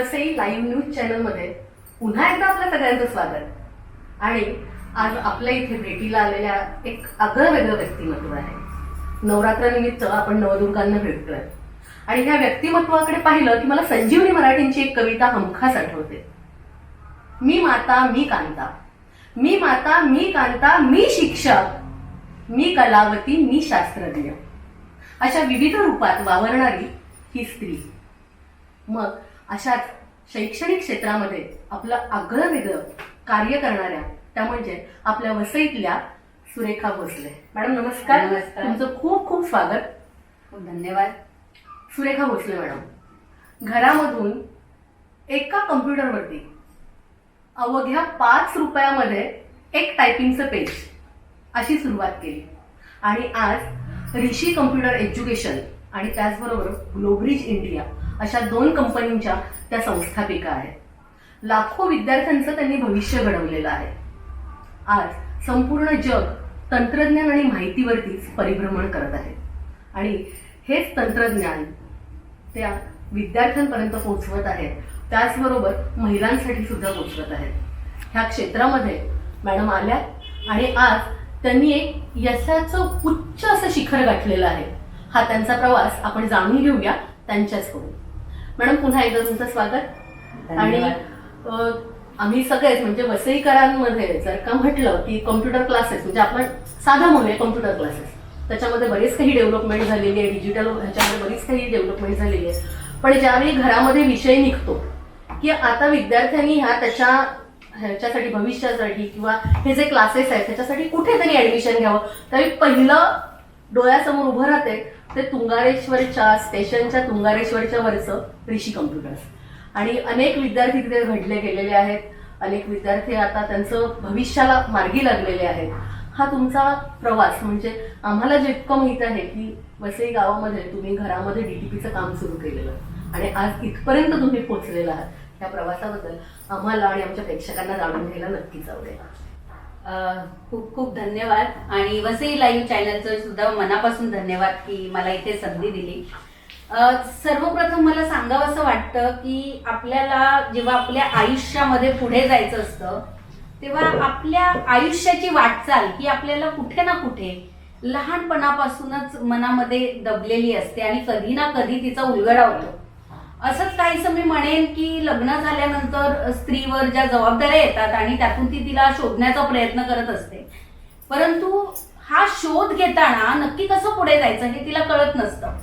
Vasai live news चॅनलमध्ये पुन्हा एकदा आपल्या सगळ्यांचं स्वागत। आणि आज आपल्या इथे भेटीला आलेल्या एक आगळं वेगळं व्यक्तिमत्व आहे। नवरात्रानिमित्त आपण नवदुर्गांना भेटतोय आणि ह्या व्यक्तिमत्वाकडे पाहिलं की मला संजीवनी मराठींची एक कविता हमखास आठवते। मी माता मी कांता, मी माता मी कांता, मी शिक्षक, मी कलावती, मी शास्त्रज्ञ, अशा विविध रूपात वावरणारी ही स्त्री। मग अशाच शैक्षणिक क्षेत्रामध्ये आपलं आगळं वेगळं कार्य करणाऱ्या त्या म्हणजे आपल्या वसईतल्या सुरेखा भोसले। मॅडम नमस्कार। नमस्कार। तुमचं खूप खूप स्वागत। खूप धन्यवाद। सुरेखा भोसले मॅडम, घरामधून एका कम्प्युटरवरती अवघ्या 5 रुपयामध्ये एक टायपिंगचं पेज अशी सुरुवात केली आणि आज ऋषी कम्प्युटर एज्युकेशन आणि त्याचबरोबर ग्लोबरिज इंडिया अशा 2 कंपनींच्या त्या संस्थापिका आहेत। लाखो विद्यार्थ्यांचं त्यांनी भविष्य घडवलेलं आहे। आज संपूर्ण जग तंत्रज्ञान आणि माहितीवरतीच परिभ्रमण करत आहे आणि हेच तंत्रज्ञान त्या विद्यार्थ्यांपर्यंत पोहोचवत आहेत, त्याचबरोबर महिलांसाठी सुद्धा पोहोचवत आहेत। ह्या क्षेत्रामध्ये मॅडम आल्या आणि आज त्यांनी एक यशाचं उच्च असं शिखर गाठलेलं आहे। हा त्यांचा प्रवास आपण जाणून घेऊया त्यांच्याचकडून। मॅडम पुन्हा एकदा तुमचं स्वागत। आणि आम्ही सगळेच म्हणजे वसईकरांमध्ये जर का म्हटलं की कॉम्प्युटर क्लासेस म्हणजे आपण साधा म्हणूया कॉम्प्युटर क्लासेस, त्याच्यामध्ये बरेच काही डेव्हलपमेंट झालेली आहे, डिजिटल ह्याच्यामध्ये बरीच काही डेव्हलपमेंट झालेली आहे। पण ज्यावेळी घरामध्ये विषय निघतो की आता विद्यार्थ्यांनी ह्याच्यासाठी भविष्यासाठी किंवा हे जे क्लासेस आहेत त्याच्यासाठी कुठे त्यांनी ऍडमिशन घ्यावं, त्यावेळी पहिलं डोळ्यासमोर उभं राहते ते तुंगारेश्वरच्या स्टेशनच्या तुंगारेश्वरच्या वरचं ऋषी कम्प्युटर्स। आणि अनेक विद्यार्थी तिथे घडले गेलेले आहेत, अनेक विद्यार्थी आता त्यांचं भविष्याला मार्गी लागलेले आहेत। हा तुमचा प्रवास म्हणजे आम्हाला जितकं माहित आहे की वसई गावामध्ये तुम्ही घरामध्ये डीटीपीचं काम सुरू केलेलं आणि आज इथपर्यंत तुम्ही पोहोचलेला आहात। या प्रवासाबद्दल आम्हाला आणि आमच्या प्रेक्षकांना जाणून घ्यायला नक्कीच आवडेल। खूप खूप धन्यवाद आणि वसई लाईव्ह चॅनलचं सुद्धा मनापासून धन्यवाद की मला इथे संधी दिली। सर्वप्रथम मला सांगावंसं वाटतं की आपल्याला जेव्हा आपल्या आयुष्यामध्ये पुढे जायचं असतं तेव्हा आपल्या आयुष्याची वाटचाल ही आपल्याला कुठे ना कुठे लहानपणापासूनच मनामध्ये दबलेली असते आणि कधी ना कधी तिचा उलगडा होतो। असंच काहीसं मी म्हणेन की लग्न झाल्यानंतर स्त्रीवर ज्या जबाबदाऱ्या येतात आणि त्यातून ती तिला शोधण्याचा प्रयत्न करत असते, परंतु हा शोध घेताना नक्की कसं पुढे जायचं हे तिला कळत नसतं।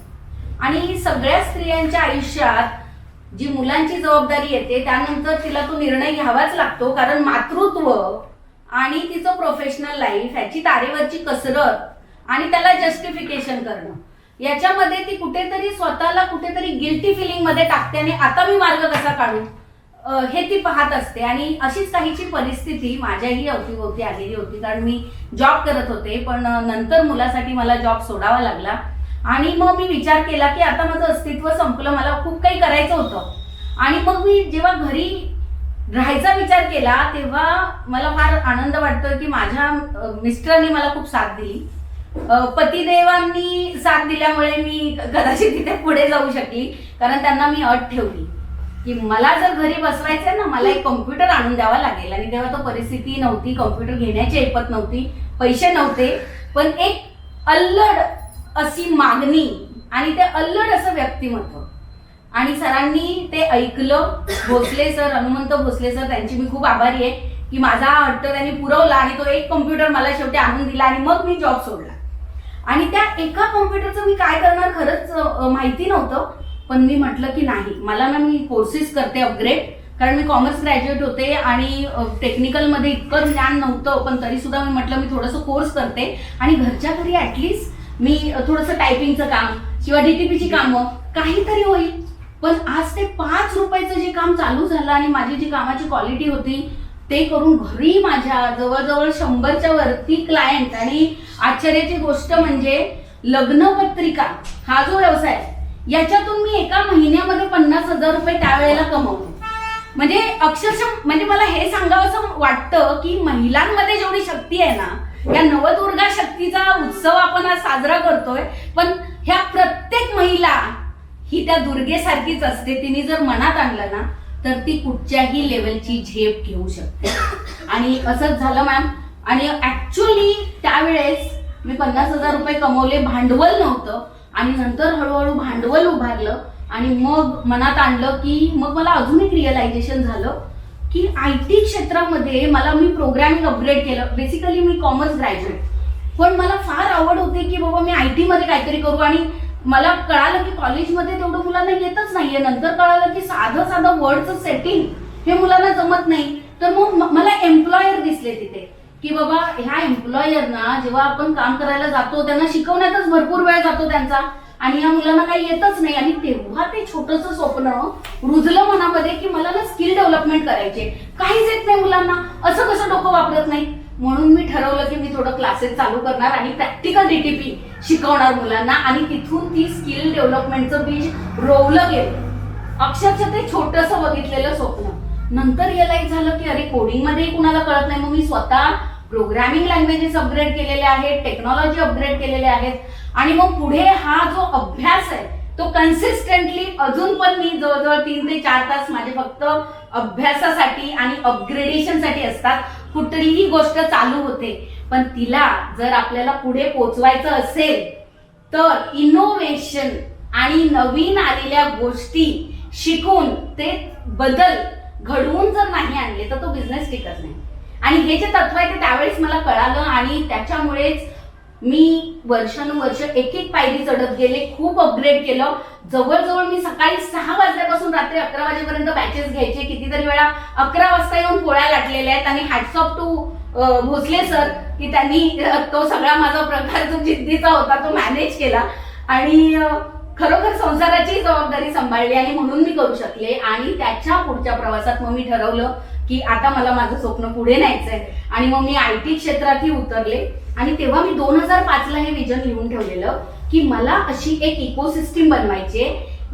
आणि सगळ्या स्त्रियांच्या आयुष्यात जी मुलांची जबाबदारी येते त्यानंतर तिला तो निर्णय घ्यावाच लागतो, कारण मातृत्व आणि तिचं प्रोफेशनल लाईफ ह्याची तारेवरची कसरत आणि त्याला जस्टिफिकेशन करणं याच्यामध्ये ती कुठेतरी स्वतःला कुठेतरी गिल्टी फिलिंग मध्ये टाकते आणि आता मी मार्ग कसा काढू हे ती पाहत असते। आणि अशीच काहीची परिस्थिती माझ्याही अवतीभोवती आलेली होती, कारण मी जॉब करत होते पण नंतर मुलासाठी मला जॉब सोडावा लागला आणि मग मी विचार केला की आता माझं अस्तित्व संपलं, मला खूप काही करायचं होतं। आणि मग मी जेव्हा घरी राहायचा विचार केला तेव्हा मला फार आनंद वाटतो की माझ्या मिस्टरांनी मला खूप साथ दिली, पतिदेवांनी साथ दिल्यामुळे मी कदाचित तिथे पुढे जाऊ शकली, कारण त्यांना मी अट ठेवली की मला जर घरी बसवायचंय ना मला एक कॉम्प्युटर आणून द्यावा लागेल। आणि तेव्हा तो परिस्थिती नव्हती, कॉम्प्युटर घेण्याची ऐपत नव्हती, पैसे नव्हते, पण एक अल्लड अशी मागणी आणि ते अल्लड असं व्यक्तिमत्व आणि सरांनी ते ऐकलं। भोसले सर, हनुमंत भोसले सर, त्यांची मी खूप आभारी आहे की माझा हट्ट त्यांनी पुरवला आणि तो एक कॉम्प्युटर मला शेवटी आणून दिला आणि मग मी जॉब सोडला। आणि त्या एका कॉम्प्युटरचं मी काय करणार खरंच माहिती नव्हतं, पण मी म्हटलं की नाही, मला ना मी कोर्सेस करते अपग्रेड, कारण मी कॉमर्स ग्रॅज्युएट होते आणि टेक्निकलमध्ये इतकं ज्ञान नव्हतं, पण तरी सुद्धा मी म्हटलं मी थोडंसं कोर्स करते आणि घरच्या घरी ऍटलिस्ट मी थोडंसं टायपिंगचं काम किंवा डीटीपीची कामं काहीतरी होईल। पण आज ते 5 रुपयाचं जे काम चालू झालं आणि माझी जी कामाची क्वालिटी होती ते करून घरी माझ्या जवळजवळ 100च्या वरती क्लायंट, आणि आश्चर्याची गोष्ट म्हणजे लग्नपत्रिका हा जो व्यवसाय याच्यातून मी एका महिन्यामध्ये 50,000 रुपये त्यावेळेला कमवले। म्हणजे अक्षरशः म्हणजे मला हे सांगावंसं वाटतं की महिलांमध्ये जेवढी शक्ती आहे ना, या नवदुर्गा शक्तीचा उत्सव आपण आज साजरा करतोय, पण ह्या प्रत्येक महिला ही त्या दुर्गेसारखीच असते। तिने जर मनात आणलं ना तर ती कुठच्याही लेवलची झेप घेऊ शकते. आणि असंच झालं मॅम. आणि ऍक्च्युअली त्यावेळेस मी 50,000 रुपये कमवले, भांडवल नव्हतं. आणि नंतर हळूहळू भांडवल उभारलं आणि मग मनात आणलं की मग मला अजून एक रिअलायझेशन झालं की IT क्षेत्रामध्ये मला मी प्रोग्रामिंग अपग्रेड केलं. बेसिकली मी कॉमर्स ग्रॅज्युएट, पण मला फार आवड होते की बाबा मी IT मध्ये काहीतरी करू. आणि मला कळालं की कॉलेजमध्ये तेवढं मुलांना येतच नाहीये. नंतर कळालं की साधं साधं वर्डचं सेटिंग हे मुलांना जमत नाही. तर मग मला एम्प्लॉयर दिसले तिथे की बाबा ह्या एम्प्लॉयरना जेव्हा आपण काम करायला जातो त्यांना शिकवण्यातच भरपूर वेळ जातो त्यांचा, आणि या मुलांना काही येतच नाही. आणि तेव्हा ते छोटंसं स्वप्न रुजलं मनामध्ये की मला ना स्किल डेव्हलपमेंट करायचे. काहीच येत नाही मुलांना, असं कसं डोकं वापरत नाही. म्हणून मी ठरवलं की मी थोडं क्लासेस चालू करणार आणि प्रॅक्टिकल DTP शिकवणार मुलांना. आणि तिथून ती स्किल डेव्हलपमेंटचं बीज रोवलं गेलं. अक्षरशः ते छोटंसं बघितलेलं स्वप्न नंतर रिअलाइज झालं की अरे कोडिंग मध्ये कुणाला कळत नाही. मग मी स्वतः प्रोग्रामिंग लँग्वेजेस अपग्रेड केलेले आहेत, टेक्नॉलॉजी अपग्रेड केलेले आहेत. आणि मग पुढे हा जो अभ्यास आहे तो कन्सिस्टंटली अजून पण मी जवळजवळ 3 ते 4 तास माझे फक्त अभ्यासासाठी आणि अपग्रेडेशनसाठी असतात. कुठलीही गोष्ट चालू होते, पण तिला जर आपल्याला पुढे पोहोचवायचं असेल तर इनोव्हेशन आणि नवीन आलेल्या गोष्टी शिकून ते बदल घडवून जर नाही आणले तर तो बिझनेस टिकत नाही. आणि हे जे तत्व आहे ते त्यावेळेस मला कळालं. आणि त्याच्यामुळेच मी वर्षानुवर्ष एक एक पायरी चढत गेले, खूप अपग्रेड केलं. जवळजवळ मी सकाळी 6 वाजल्यापासून रात्री 11 वाजेपर्यंत बॅचेस घ्यायचे. कितीतरी वेळा 11 वाजता येऊन पोळ्या लाटलेल्या आहेत. आणि hats off to Bhosale sir की त्यांनी तो सगळा माझा प्रकार जो जिद्दीचा होता तो मॅनेज केला आणि खरोखर संसाराची जबाबदारी सांभाळली. आणि म्हणून मी करू शकले. आणि त्याच्या पुढच्या प्रवासात मग मी ठरवलं की आता मला माझं स्वप्न पुढे न्यायचंय. आणि मग मी IT क्षेत्रातही उतरले. आणि तेव्हा मी 2005ला हे विजन लिहून ठेवलेलं की मला अशी एक इकोसिस्टीम बनवायची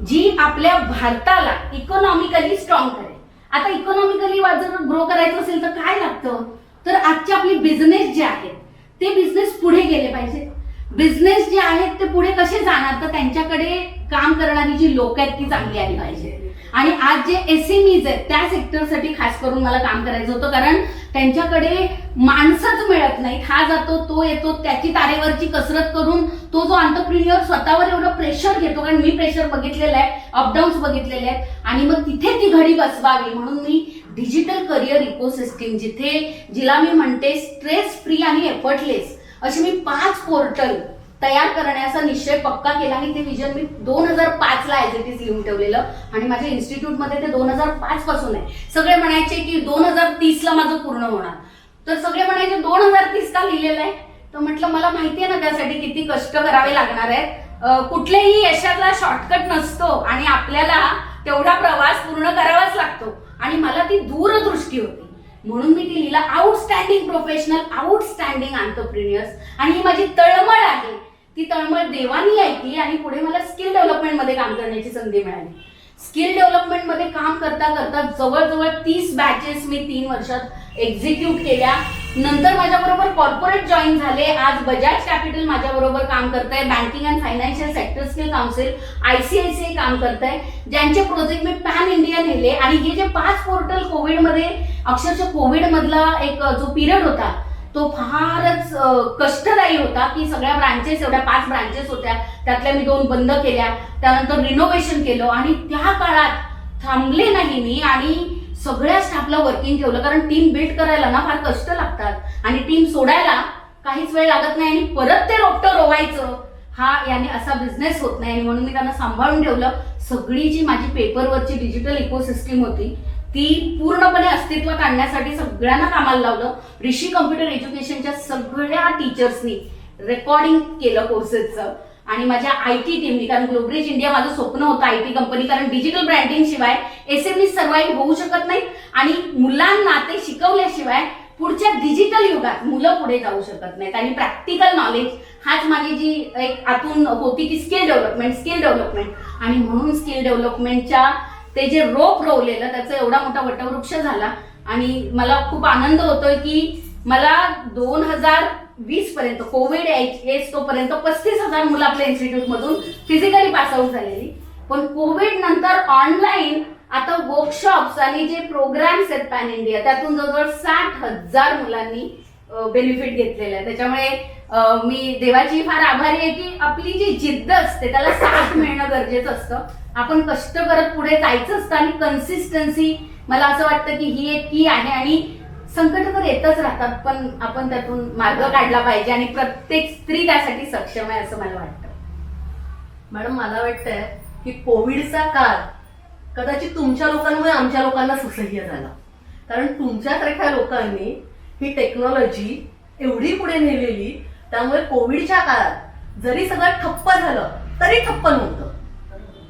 जी आपल्या भारताला इकॉनॉमिकली स्ट्रॉंग करेल. आता इकॉनॉमिकली जर ग्रो करायचं असेल तर काय लागतं, तर आजचे आपले बिझनेस जे आहेत ते बिझनेस पुढे गेले पाहिजे. बिझनेस जे आहेत ते पुढे कसे जाणार, तर त्यांच्याकडे काम करणारी जी लोक आहेत ती चांगली आली पाहिजे. आणि आज जे SMEs आहेत त्या सेक्टरसाठी खास करून मला काम करायचं होतं, कारण त्यांच्याकडे माणसंच मिळत नाहीत. हा जातो तो येतो, त्याची तारेवरची कसरत करून तो जो एंटरप्रेन्युअर स्वतःवर एवढं प्रेशर घेतो, कारण मी प्रेशर बघितलेलं आहे, अपडाऊन्स बघितलेले आहेत. आणि मग तिथे ती घडी बसवावी म्हणून मी डिजिटल करिअर इकोसिस्टीम जिला मी म्हणते स्ट्रेस फ्री आणि एफर्टलेस अशी मी 5 पोर्टल तयार करण्याचा निश्चय पक्का केला. आणि ते विजन मी 2005ला ऍज इट इज लिहून ठेवलेलं. आणि माझ्या इन्स्टिट्यूटमध्ये ते 2005 पासून आहे. सगळे म्हणायचे की 2030ला माझं पूर्ण होणार, तर सगळे म्हणायचे 2030 का लिहिलेलं आहे. तर म्हटलं मला माहिती आहे ना त्यासाठी किती कष्ट करावे लागणार आहेत. कुठल्याही यशाला शॉर्टकट नसतो आणि आपल्याला तेवढा प्रवास पूर्ण करावाच लागतो. आणि मला ती दूरदृष्टी होती म्हणून मी ती लिहिला, आउटस्टँडिंग प्रोफेशनल, आउटस्टँडिंग एंटरप्रेन्युअर्स. आणि ही माझी तळमळ आहे, ती तळमळ देवानी ऐकली आणि पुढे मला स्किल डेव्हलपमेंट मध्ये काम करण्याची संधी मिळाली. स्किल डेव्हलपमेंट मध्ये काम करता करता जवळजवळ 30 बॅचेस मी 3 वर्षात एक्झिक्यूट केल्या. नंतर माझ्याबरोबर कॉर्पोरेट जॉईन झाले. आज बजाज कॅपिटल माझ्याबरोबर काम करताय, banking and financial sector skill council, ICICI काम करताय, ज्यांचे प्रोजेक्ट मी पॅन इंडिया नेले. आणि हे जे 5 पोर्टल कोविडमध्ये, अक्षरशः कोविड मधला एक जो पिरियड होता तो फारच कष्टदायी होता की सगळ्या ब्रांचेस, एवढ्या 5 ब्रांचेस होत्या, त्यातल्या मी 2 बंद केल्या. त्यानंतर रिनोव्हेशन केलं. आणि त्या काळात थांबले नाही मी आणि सगळ्या स्टाफला वर्किंग ठेवलं, कारण टीम बिल्ड करायला ना फार कष्ट लागतात आणि टीम सोडायला काहीच वेळ लागत नाही. आणि परत ते रोपटं रोवायचं हा याने असा बिझनेस होत नाही. आणि म्हणून मी त्यांना सांभाळून ठेवलं. सगळी जी माझी पेपरवरची डिजिटल इकोसिस्टीम होती ती पूर्णपणे अस्तित्वात आणण्यासाठी सगळ्यांना कामाला लावलं. ऋषी कम्प्युटर एज्युकेशनच्या सगळ्या टीचर्सनी रेकॉर्डिंग केलं कोर्सेसचं. आणि माझ्या IT टीमनी, कारण ग्लोबरीज इंडिया माझं स्वप्न होतं IT कंपनी, कारण डिजिटल ब्रँडिंग शिवाय SME सर्व्हाइव्ह होऊ शकत नाहीत. आणि मुलांना ते शिकवल्याशिवाय पुढच्या डिजिटल युगात मुलं पुढे जाऊ शकत नाहीत. आणि प्रॅक्टिकल नॉलेज हाच माझी जी एक आतून होती की स्किल डेव्हलपमेंट. आणि म्हणून स्किल डेव्हलपमेंटच्या ते जे रोप रोवलेलं त्याचा एवढा मोठा वटवृक्ष झाला. आणि मला खूप आनंद होतोय की मला 2020 पर्यंत कोविड एज तोपर्यंत 35,000 मुलं आपल्या इन्स्टिट्यूट मधून फिजिकली पास आउट झालेली. पण कोविड नंतर ऑनलाईन आता वर्कशॉप्स आणि जे प्रोग्राम्स आहेत पॅन इंडिया त्यातून जवळजवळ 60,000 मुलांनी बेनिफिट घेतलेलं आहे. त्याच्यामुळे मी देवाची फार आभारी आहे की आपली जी जिद्द असते त्याला साथ मिळणं गरजेचं असतं. आपण कष्ट करत पुढे जायचं असतं आणि कन्सिस्टन्सी मला असं वाटतं की ही एक की आहे. आणि संकट तर येतच राहतात पण आपण त्यातून मार्ग काढला पाहिजे आणि प्रत्येक स्त्री त्यासाठी सक्षम आहे असं मला वाटतं. मॅडम मला वाटतंय की कोविडचा काळ कदाचित तुमच्या लोकांमुळे आमच्या लोकांना सुसह्य झाला. कारण तुमच्यासारख्या लोकांनी ही टेक्नॉलॉजी एवढी पुढे नेलेली, त्यामुळे कोविडच्या काळात जरी सगळं ठप्प झालं तरी ठप्प नव्हतं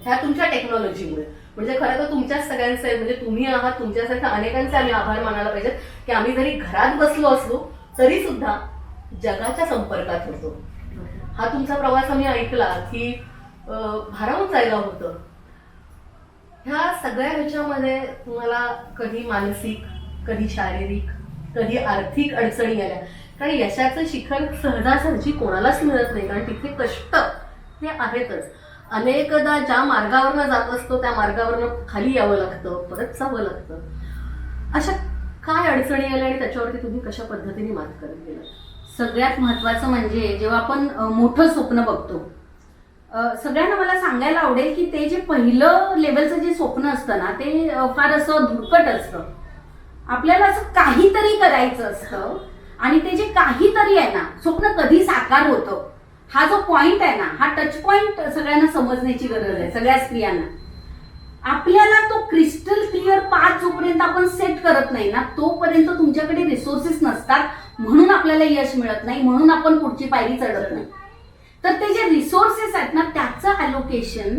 ह्या तुमच्या टेक्नॉलॉजीमुळे. म्हणजे खरं तर तुमच्याच सगळ्यांचे म्हणजे तुम्ही आहात तुमच्यासारख्या अनेकांचे आम्ही आभार मानायला पाहिजेत की आम्ही जरी घरात बसलो असलो तरी सुद्धा जगाच्या संपर्कात होतो. हा तुमचा प्रवास आम्ही ऐकला की भारावून जायला होतं. ह्या सगळ्या ह्याच्यामध्ये तुम्हाला कधी मानसिक, कधी शारीरिक, कधी आर्थिक अडचणी आल्या? कारण यशाचं शिखर सहजासहजी कोणालाच मिळत नाही, कारण तिथे कष्ट हे आहेतच. अनेकदा ज्या मार्गावरनं जात असतो त्या मार्गावरनं खाली यावं लागतं, परत जावं लागतं. अशा काय अडचणी आल्या आणि त्याच्यावरती तुम्ही कशा पद्धतीने मात करत गेलात? सगळ्यात महत्वाचं म्हणजे जेव्हा आपण मोठं स्वप्न बघतो, सगळ्यांना मला सांगायला आवडेल की ते जे पहिलं लेवलचं जे स्वप्न असतं ना ते फार असं धुरकट असतं. आपल्याला असं काहीतरी करायचं असतं आणि ते जे काहीतरी आहे ना स्वप्न कधी साकार होतं हा जो पॉइंट आहे ना, हा टच पॉइंट सगळ्यांना समजण्याची गरज आहे, सगळ्या स्त्रियांना. आपल्याला तो क्रिस्टल क्लिअर पाथ जोपर्यंत आपण सेट करत नाही ना तोपर्यंत तुमच्याकडे रिसोर्सेस नसतात, म्हणून आपल्याला यश मिळत नाही, म्हणून आपण पुढची पायरी चढत नाही. तर ते जे रिसोर्सेस आहेत ना त्याचं अलोकेशन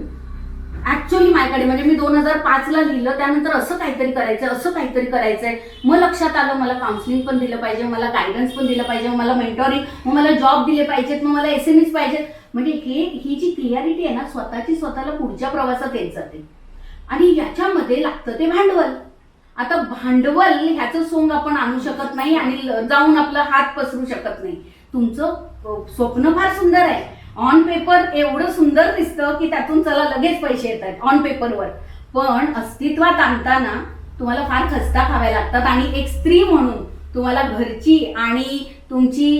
ऍक्च्युअली माझ्याकडे म्हणजे मी 2005ला लिहिलं, त्यानंतर असं काहीतरी करायचंय. मग लक्षात आलं मला काउन्सिलिंग पण दिलं पाहिजे, मला गायडन्स पण दिलं पाहिजे, मला मेंटॉरिंग, मग मला जॉब दिले पाहिजेत, मग मला एसएमईज पाहिजेत. म्हणजे ही जी क्लिअरिटी आहे ना स्वतःला पुढच्या प्रवासात येत जाते. आणि याच्यामध्ये लागतं ते भांडवल. आता भांडवल ह्याचं सोंग आपण आणू शकत नाही आणि जाऊन आपला हात पसरू शकत नाही. तुमचं स्वप्न फार सुंदर आहे, ऑन पेपर एवढं सुंदर दिसतं की त्यातून चला लगेच पैसे येत आहेत ऑन पेपरवर, पण अस्तित्वात आणताना तुम्हाला फार खस्ता खाव्या लागतात. आणि एक स्त्री म्हणून तुम्हाला घरची आणि तुमची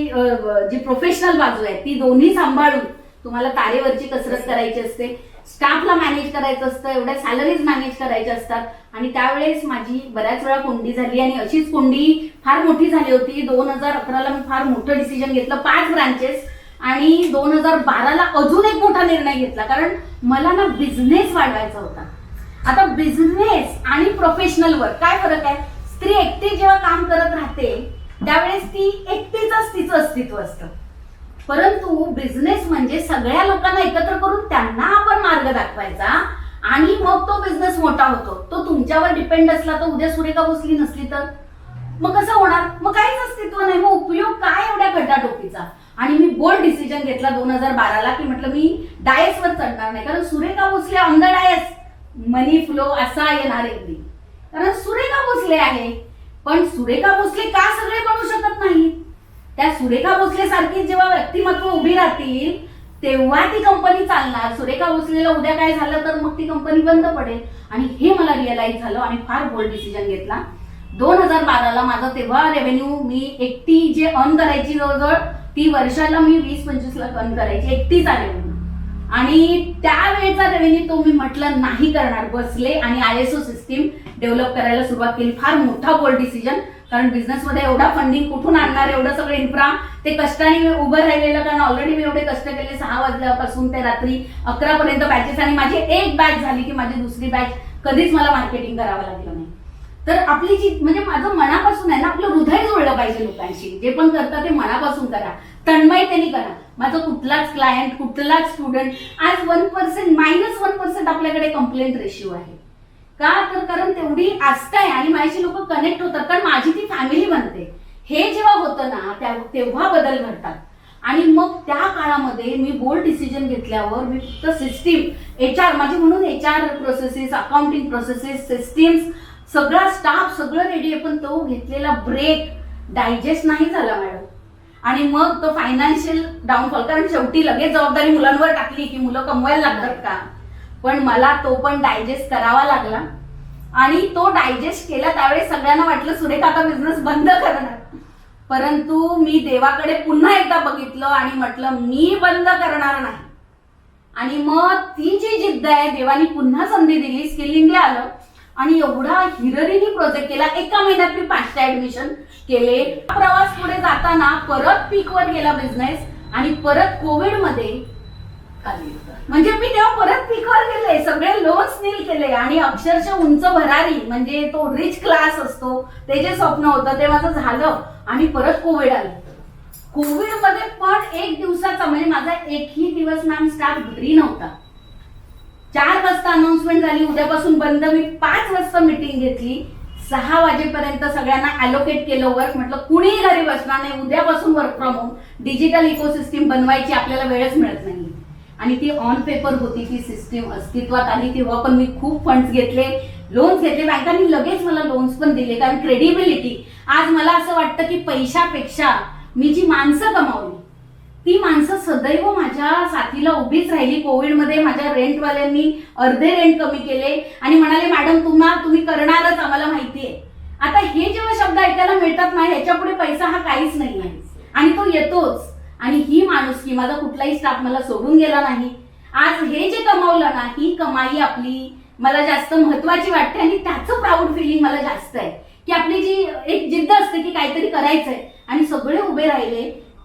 जी प्रोफेशनल बाजू आहे ती दोन्ही सांभाळून तुम्हाला तारेवरची कसरत करायची असते, स्टाफला मॅनेज करायचं असतं, एवढ्या सॅलरीज मॅनेज करायच्या असतात. आणि त्यावेळेस माझी बऱ्याच वेळा कोंडी झाली आणि अशीच कोंडी फार मोठी झाली होती. 2011ला मी फार मोठं डिसिजन घेतलं, 5 ब्रांचेस, आणि 2012ला अजून एक मोठा निर्णय घेतला कारण मला ना बिझनेस वाढवायचा होता. आता बिझनेस आणि प्रोफेशनल वर्क काय फरक आहे? स्त्री एकटी जेव्हा काम करत राहते त्यावेळेस ती एकटीच तिचं अस्तित्व असतं, परंतु बिझनेस म्हणजे सगळ्या लोकांना एकत्र करून त्यांना आपण मार्ग दाखवायचा आणि मग तो बिझनेस मोठा होतो. तो तुमच्यावर डिपेंड असला तर उद्या सुरेखा भोसले नसली तर मग कसं होणार? मग काहीच अस्तित्व नाही, मग उपयोग काय एवढ्या खड्डाटोपीचा. आणि मी बोल्ड डिसिजन घेतला 2012ला की म्हटलं मी डायसवर चढणार नाही, कारण Surekha Bhosale on the dais money flow असा येणार आहे, कारण सुरेखा भोसले आहे. पण सुरेखा भोसले का सगळे बनू शकत नाही? त्या सुरेखा भोसले सारखी जेव्हा व्यक्तिमत्व उभी राहतील तेव्हा ती कंपनी चालणार. सुरेखा भोसलेला उद्या काय झालं तर मग ती कंपनी बंद पडेल. आणि हे मला रिअलाइज झालं आणि फार बोल्ड डिसिजन घेतला. 2012ला माझा तेव्हा रेव्हेन्यू मी एकटी जे अर्न करायची जवळजवळ ती वर्षाला मी 20-25 लाख अर्न करायची एकटीचा रेव्हेन्यू. आणि त्यावेळेचा रेव्हेन्यू तो मी म्हटलं नाही करणार, बसले आणि ISO सिस्टीम डेव्हलप करायला सुरुवात केली. फार मोठा बोल्ड डिसिजन, कारण बिझनेसमध्ये एवढा फंडिंग कुठून आणणार, एवढं सगळं इन्फ्रा ते कष्टाने उभं राहिलेलं, कारण ऑलरेडी मी एवढे कष्ट केले 6 वाजल्यापासून ते रात्री 11 पर्यंत बॅचेस, आणि माझी एक बॅच झाली की माझी दुसरी बॅच कधीच मला मार्केटिंग करावं लागलं नाही. तर आपली जी म्हणजे माझं मनापासून आहे ना, आपलं हृदय जोडलं पाहिजे लोकांशी. जे पण करता ते मनापासून करा, तन्मयतेने करा. माझं कुठलाच क्लायंट, कुठलाच स्टुडंट आज 1% -1% आपल्याकडे कंप्लेंट रेशिओ आहे का? तर कारण तेवढी आस्था आहे आणि माझ्याशी लोक कनेक्ट होतात, कारण माझी ती फॅमिली बनते. हे जेव्हा होतं ना तेव्हा बदल घडतात. आणि मग त्या काळामध्ये मी बोल्ड डिसिजन घेतल्यावर मी फक्त सिस्टीम, HR माझी म्हणून HR processes, accounting processes, systems, सगळा स्टाफ सगळं रेडी आहे, पण तो घेतलेला ब्रेक डायजेस्ट नाही झाला मॅडम. आणि मग तो फायनान्शियल डाऊनफॉल, कारण शेवटी लगेच जबाबदारी मुलांवर टाकली की मुलं कमवायला लागतात का, पण मला तो पण डायजेस्ट करावा लागला. आणि तो डायजेस्ट केला त्यावेळेस सगळ्यांना वाटलं सुरेखा आता बिझनेस बंद करणार, परंतु मी देवाकडे पुन्हा एकदा बघितलं आणि म्हटलं मी बंद करणार नाही. आणि मग ती जी जिद्द आहे, देवानी पुन्हा संधी दिली, स्किल इंडिया आलं आणि एवढा हिररीनी प्रोजेक्ट केला. एका महिन्यात मी 5 ऍडमिशन केले. प्रवास पुढे जाताना परत पीकवर गेला बिझनेस आणि परत कोविडमध्ये म्हणजे मी तेव्हा परत पीकवर गेले, सगळे लोन्स नील केले आणि अक्षरशः उंच भरारी म्हणजे तो रिच क्लास असतो ते जे स्वप्न होतं ते माझं झालं. आणि परत कोविड आलं. कोविड मध्ये पण 1 दिवसाचा म्हणजे माझा एकही दिवस मॅम स्टाफ घरी नव्हता. 4 वाजता अनाउन्समेंट झाली उद्यापासून बंद. मी 5 वाजता मीटिंग घेतली, 6 वाजेपर्यंत सगळ्यांना अलोकेट केलं वर्क. म्हटलं कुणीही घरी बसणार नाही, उद्यापासून work from home. Digital ecosystem बनवायची, आपल्याला वेळच मिळत नाही. आणि ती ऑन पेपर होती, ती सिस्टीम अस्तित्वात आली. तेव्हा पण मी खूप फंड्स घेतले, लोन्स घेतले. बँकांनी लगेच मला लोन्स पण दिले, कारण क्रेडिबिलिटी. आज मला असं वाटतं की पैशापेक्षा मी जी माणसं कमावली ती माणसं सदैव माझ्या साथीला उभीच राहिली. कोविडमध्ये माझ्या रेंटवाल्यांनी अर्धे रेंट कमी केले आणि म्हणाले मॅडम तुम्ही करणारच, आम्हाला माहितीये. आता हे जेव्हा शब्द ऐकायला मिळतात ना, ह्याच्या पुढे पैसा हा काहीच नाही आहे आणि तो येतोच. आणि ही माणुसकी, माझा कुठलाही स्टाफ मला सोडून गेला नाही. आज हे जे कमावलं ना, ही कमाई आपली मला जास्त महत्वाची वाटते आणि त्याचं प्राऊड फिलिंग मला जास्त आहे की आपली जी एक जिद्द असते की काहीतरी करायचंय. आणि सगळे उभे राहिले.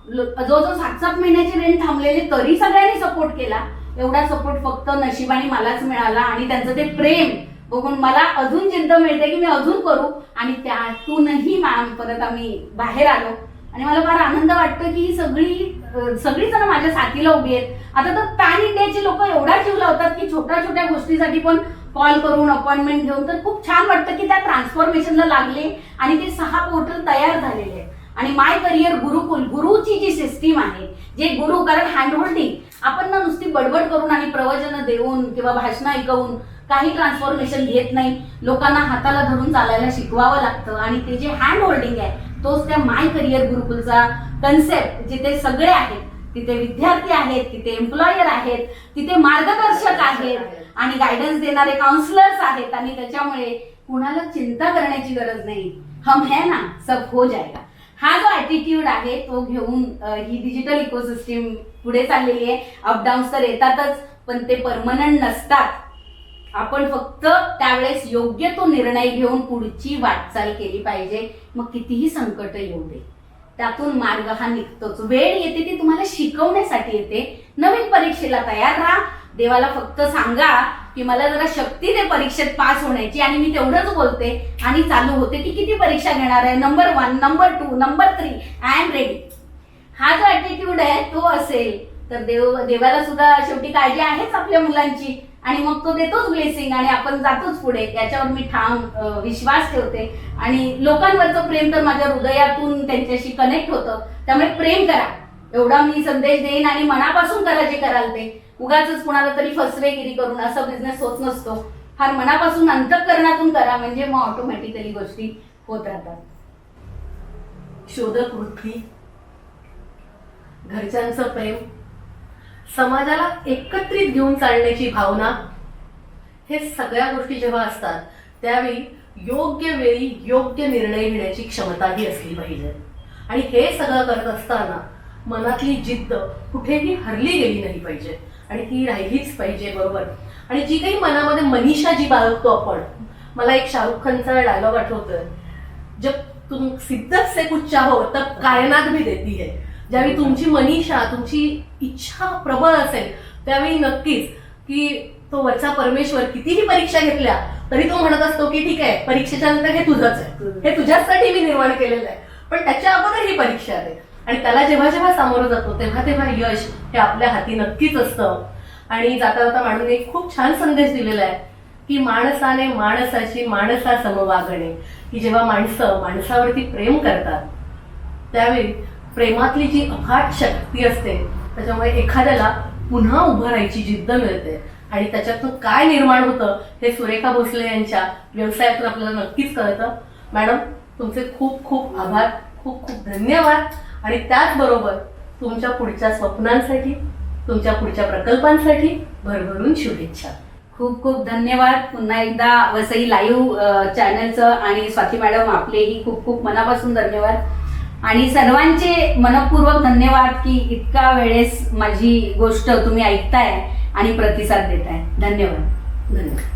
जो 7-7 महिन्याचे रेंट थांबलेले तरी सगळ्यांनी सपोर्ट केला. एवढा सपोर्ट फक्त नशिबाने मलाच मिळाला आणि त्यांचं ते प्रेम बघून मला अजून जिद्द मिळते की मी अजून करू. आणि त्यातूनही मॅम परत आम्ही बाहेर आलो आणि मला फार आनंद वाटतो की सगळी जण माझ्या साथीला उभी आहेत. आता तर पॅन इंडियाचे लोक एवढा जीव लावतात की छोट्या छोट्या गोष्टीसाठी पण कॉल करून अपॉइंटमेंट घेऊन. तर खूप छान वाटतं की त्या ट्रान्सफॉर्मेशनला लागले आणि ते 6 पोर्टल तयार झालेले आहेत. आणि माय करिअर गुरुकुल, गुरुची जी सिस्टीम आहे, जे गुरु, कारण हँडहोल्डिंग आपण ना नुसती बडबड करून आणि प्रवचन देऊन किंवा भाषण ऐकवून काही ट्रान्सफॉर्मेशन घेत नाही. लोकांना हाताला धरून चालायला शिकवावं लागतं आणि ते जे हँड होल्डिंग आहे तोच त्या माय करिअर गुरुकुलचा कन्सेप्ट. जिथे सगळे आहेत, तिथे विद्यार्थी आहेत, तिथे एम्प्लॉयर आहेत, तिथे मार्गदर्शक आहेत आणि गायडन्स देणारे काउन्सिलर्स आहेत. आणि त्याच्यामुळे कुणाला चिंता करण्याची गरज नाही. हम है ना, सब हो जाएगा. हा जो ऍटिट्यूड आहे तो घेऊन ही डिजिटल इकोसिस्टीम पुढे चाललेली आहे. अपडाऊन्स तर येतातच, पण ते परमनंट नसतात. आपण फक्त त्यावेळेस योग्य तो निर्णय घेऊन पुढची वाटचाल केली पाहिजे. मग कितीही संकट येऊ दे, त्यातून मार्ग हा निघतोच. वेळ येते ती तुम्हाला शिकवण्यासाठी येते. नवीन परीक्षेला तयार राहा. देवाला फक्त सांगा की मला जरा शक्ती दे परीक्षेत पास होण्याची, आणि मी तेवढंच बोलते आणि चालू होते की किती परीक्षा घेणार आहे, number 1, number 2, number 3, I am ready. हा जो ऍटिट्यूड आहे तो असेल तर देवाला सुद्धा शेवटी काळजी आहेच आपल्या मुलांची आणि मग तो देतोच ब्लेसिंग आणि आपण जातोच पुढे. याच्यावर मी ठाम विश्वास ठेवते. आणि लोकांवरचं प्रेम तर माझ्या हृदयातून त्यांच्याशी कनेक्ट होतं. त्यामुळे प्रेम करा एवढा मी संदेश देईन आणि मनापासून करा जे कराल ते. उगाच कुणाला तरी फसवेगिरी करून असा बिझनेस होत नसतो. फार मनापासून अंतःकरणातून करा, म्हणजे मग ऑटोमॅटिकली गोष्टी होत राहतात. शोधक वृत्ती, घरच्यांचं प्रेम, समाजाला एकत्रित घेऊन चालण्याची भावना, हे सगळ्या गोष्टी जेव्हा असतात त्यावेळी योग्य वेळी योग्य निर्णय घेण्याची क्षमताही असली पाहिजे. आणि हे सगळं करत असताना मनातली जिद्द कुठेही हरली गेली नाही पाहिजे आणि ती राहिलीच पाहिजे. बरोबर. आणि जी काही मनामध्ये मनीषा जी बाळगतो आपण, मला एक शाहरुख खानचा डायलॉग आठवतोय, जब तुम सिद्दत से कुछ चाहो तब कायनात भी देती है. ज्यावेळी तुमची मनीषा, तुमची इच्छा प्रबळ असेल त्यावेळी नक्कीच की तो वरचा परमेश्वर कितीही परीक्षा घेतल्या तरी तो म्हणत असतो की ठीक आहे, परीक्षेच्या नंतर हे तुझंच आहे, हे तुझ्यासाठी मी निर्माण केलेलं आहे, पण त्याच्या अगोदर ही परीक्षा आहे. आणि त्याला जेव्हा जेव्हा सामोरं जातो तेव्हा तेव्हा यश हे आपल्या हाती नक्कीच असतं. आणि जाता जाता मॅडमने एक खूप छान संदेश दिलेला आहे की माणसाने माणसाची माणसा समवागणे. की जेव्हा माणसं माणसावरती प्रेम करतात त्यावेळी प्रेमातली जी अफाट शक्ती असते त्याच्यामुळे एखाद्याला पुन्हा उभं राहायची जिद्द मिळते. आणि त्याच्यातून काय निर्माण होतं हे सुरेखा भोसले यांच्या व्यवसायातून आपल्याला नक्कीच कळतं. मॅडम, तुमचे खूप खूप आभार, खूप खूप धन्यवाद. आणि त्याचबरोबर तुमच्या पुढच्या स्वप्नांसाठी, तुमच्या पुढच्या प्रकल्पांसाठी भरभरून शुभेच्छा. खूप खूप धन्यवाद पुन्हा एकदा वसई लाईव्ह चॅनलचं आणि स्वाती मॅडम आपलेही खूप खूप मनापासून धन्यवाद आणि सर्वांचे मनपूर्वक धन्यवाद की इतका वेळेस माझी गोष्ट तुम्ही ऐकताय आणि प्रतिसाद देताय. धन्यवाद. धन्यवाद.